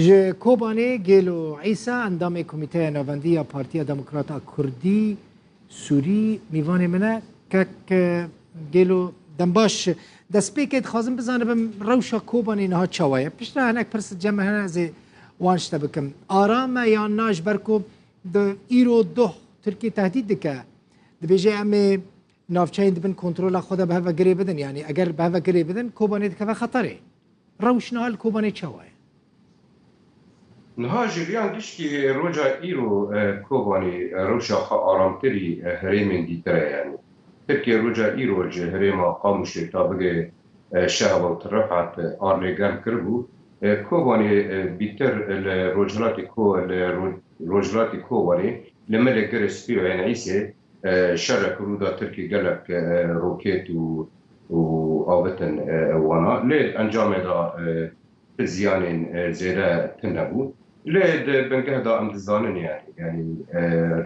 جه کوبانه گلو عیسی اندام کمیته نواندی پارتی دموکرات کردی سوری میوان منه که گلو دنباش دست پیکت خازم بزنه بم روشا کوبانه نها چوایه پیش نه هنک پرس جمع هنه از وانشتا بکم آرام یا ناش برکو ده ایرو دو ترکی تهدید دکه ده بیجه امه نافچاین دبن کنترل خدا به هوا گری بدن یعنی اگر به هوا گری بدن کوبانه دکه خطره روش نهال کوبانه چوایه نها جریان گشتی روجا ایرو کوبانی روشا آرامتری هریمن دیتره یعنی ترکیه روجا ایرو جه هریما قاموشی تا بگه شهر و طرفات آرلگان کربو کوبانی بیتر روجلاتی کوبانی لمله گرس پیو یعنی ایسه شر کرودا ترکی گلک روکیت و آوتن وانا لید انجام دا زیان زیره تنبو لید بنگه دا امتزانن يعني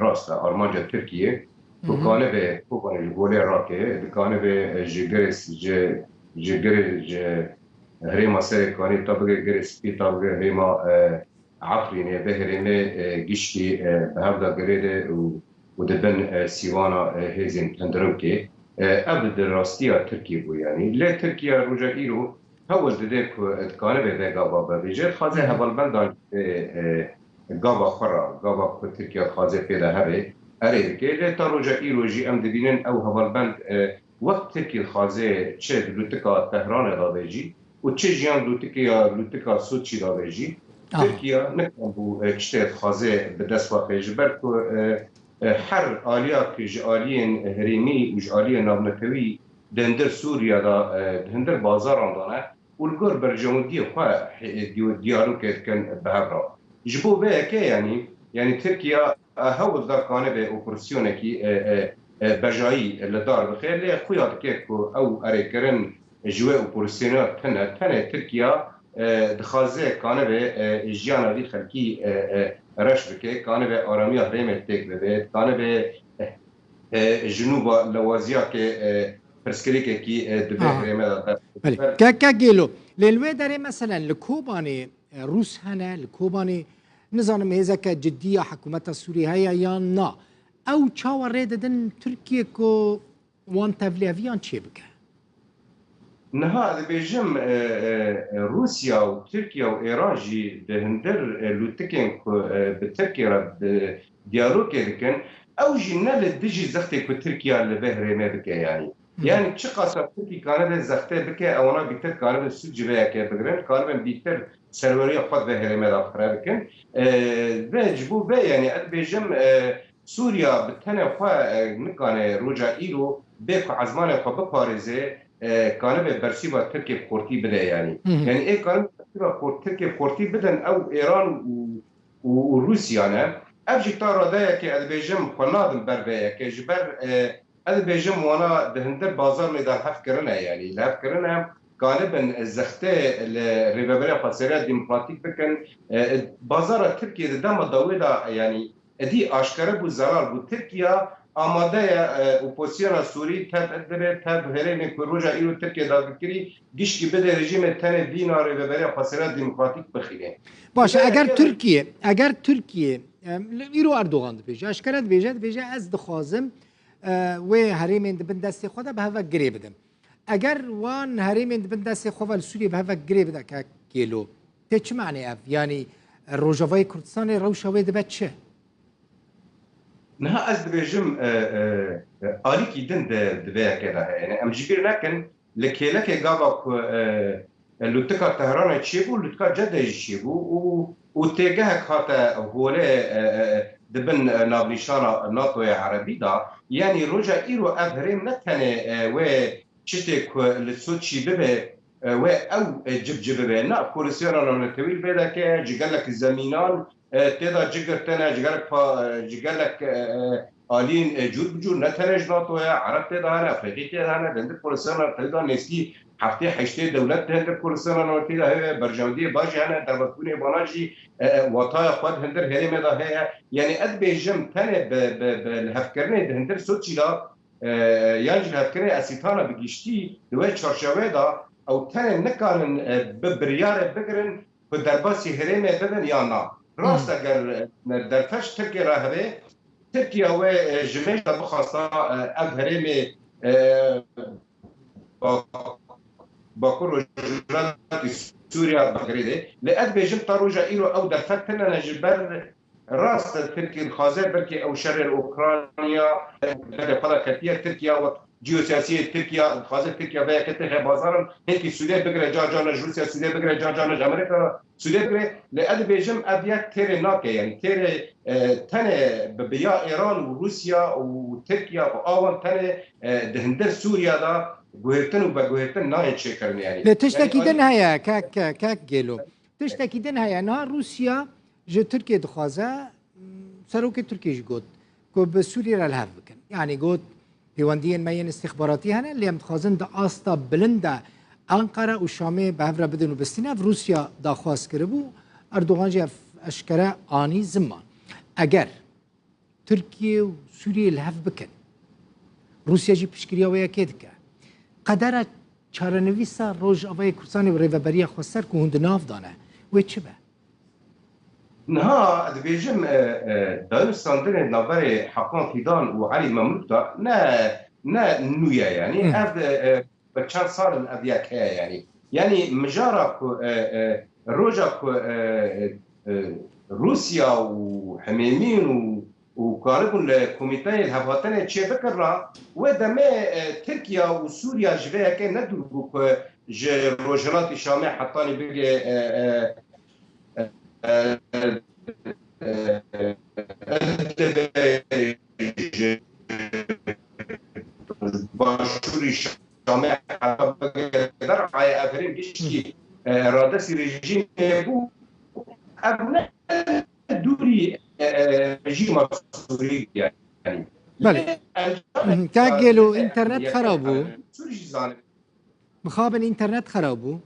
راست آرمانجا ترکیه وكانه به کوبان الجولي راكي كانه به جگرس هريما سر كاني طبق جرس في طبق هريما عفرينه بهرينه گشتي بهذا جريده ودبن سيوانا هيزن تندروكي ابد راستيا تركي بو يعني لا تركيا رجع ايرو هو ددك كانه به غابا بيجي خازه هبلبند غابا خرا غابا تركيا خازه پیدا هبه اره که لی تا روژا ایروژی ام دبینن او هوالبند وقت ترکی خازه چه لوتکا تهران داویجی و چه جیان لوتکا سوچی داویجی ترکیه نکن بو کشتید خازه به دست واقعی جبر که هر آلیا که جآلین هریمی و جآلین نابنکوی دهندر سوریا دا دهندر بازاران دانه ولگور برجمودی خواه دیارو که کن به هفرا جبو به که یعنی ترکیه هاو دا كان به اوبراسيون كي بجاي لدار بخير لي خويا كيكو او اريكرن جوا اوبراسيون تنا تركيا دخازه كان به جيانا دي خلكي رش بكي كان به اراميا ريمتك به كان به جنوب لوازيا كي برسكريكي كي دبه ريمه كاكيلو للوي داري مثلا لكوباني روس هنا لكوباني نظام هيزك جدية حكومة سوريا هي يا نا أو تشاور ريدن تركيا كو وان تفليفيان تشيبك نها بيجم روسيا وتركيا وإيران جي دهندر لوتكين بتركيا ديالوج كان أو جينا للدجي زختي بتركيا اللي بهري ما بك يعني تشي قصة تركيا كانت زختي بك أو أنا بيتر كانت السود جبهة كبرين كانت بيتر سرورية قد بهري ما دخل بكن بجبو بي يعني بيجم سوريا بتنفع نكان رجع إيرو بيك عزمان خب بارزه كان به برسيبا تركيا بقرتي بدا يعني إيه كان تركيا بقرتي بدن أو إيران وروسيا أنا أبجي ترى ده كي بيجم خنادم بربية كجبر بيجم وانا دهندر بازار ميدان هفكرنا يعني لا هفكرنا غالبا الزخته الريبابريا قصيرة ديمقراطيك بكن بازار تركيا دام ضويدا يعني دي اشكره بو زرار بو تركيا آماده اوپوزیسیون سوری تب هرین کروجا ایرو ترکیه دادگیری گیشکی بده رژیم تن دینا ريبابريا قصيرة ديمقراطيك بخیره باشه اگر ترکیه ایرو اردوغان بیجه اشکرت بیجه از دخوازم و هریمین دبن دست خدا به هوا گری بدم اگر وان هریمین دبن دست خدا سوری به هوا گری بده که کیلو ته چه معنی اف یعنی روجاوای کردستان روشاوی دبت چه نه از دبیجم آلیکی دن دبیا که ده یعنی امجبیر نکن لکیلک گابا لوتکا تهران چیبو لوتکا جده چیبو و تیگه کاتا هوله دبن نابنشان ناتو عربی دا یعنی روجا ایرو افریم نتنه و چتک لسوچی ببه و او جب به نه کورسیان نتویل بده که جگلک زمینان تدا جگرتنا جگلک آلین جور بجور نتنج ناتو عرب تدا هنه افریقی تدا هنه دنده کورسیان تدا نسلی هفته هشته دولت هندر کورسیان نتیجه هی برجامدی باجی هنه در وقتونه بانجی وطای خود هندر هری مدا هی یعنی اد بیجم تنه به هفکرنه هندر سوچی دا یعنی هفکرنه اسیتانا بگیشتی دوی چارچوه دا او تنه نکانن ببریار بگرن که در باسی هرمه ببن یا نه راست اگر در فش ترکیه را هبه ترکیه و جمعه بخواستا اب هرمه باکر و جنات سوریا بگریده لعد بیجم تا روژا ایرو او در فش تنه نجبر راست تركيا الخازر بركي او شر اوكرانيا قضاء كتير تركيا وجيوسياسيه تركيا الخازر تركيا بها كتير بازار هيك سوريا بقرا جاجانا روسيا سوريا بقرا جاجانا امريكا سوريا بقرا لاد بيجم ابيات تيري ناكي يعني تيري تنه ببيا ايران وروسيا وتركيا واول تنه دهندر سوريا دا جوهرتن وبجوهرتن ناين شكرن يعني لا تشتكي دنها كاك جيلو تشتكي دنها نا روسيا جو تركيا دخوازه سروك تركيش قد كو بسوريا الهاف بكن يعني قد هيوانديين ماين استخباراتي هنا اللي هم تخوازن دا آستا بلندا أنقرة وشامي بهفرة بدن وبستيناف روسيا دا خواز كربو أردوغان جي أشكرا آني زمان أجر تركيا وسوريا الهاف بكن روسيا جي بشكريا ويا كيدكا قدرة چارنويسا روج أوي كرساني وريفابريا خواستر كو هند ناف دانه ويتشبه نها دبيجم دانستاندن نظري حقان فيدان وعلي مملوك دا نا نويا يعني اف بچان صار ابياك يعني مجارك روجك روسيا وحميمين وكاربون الكوميتي الهفاتن تشي فكر ودما تركيا وسوريا جفاها كان ندربوك روجرات شامع حطاني بقى باشوری شامع در عای افرین گشتی رادسی رژیم بو ابناء دوری رژیم سوری يعني بله كاجلو انترنت خرابو مخابن انترنت خرابو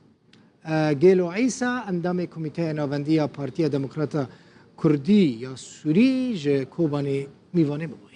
گیلو عیسا اندام کمیته نواندی پارتی دموکرات کردی یا سوری ج کوبانی میوانه بود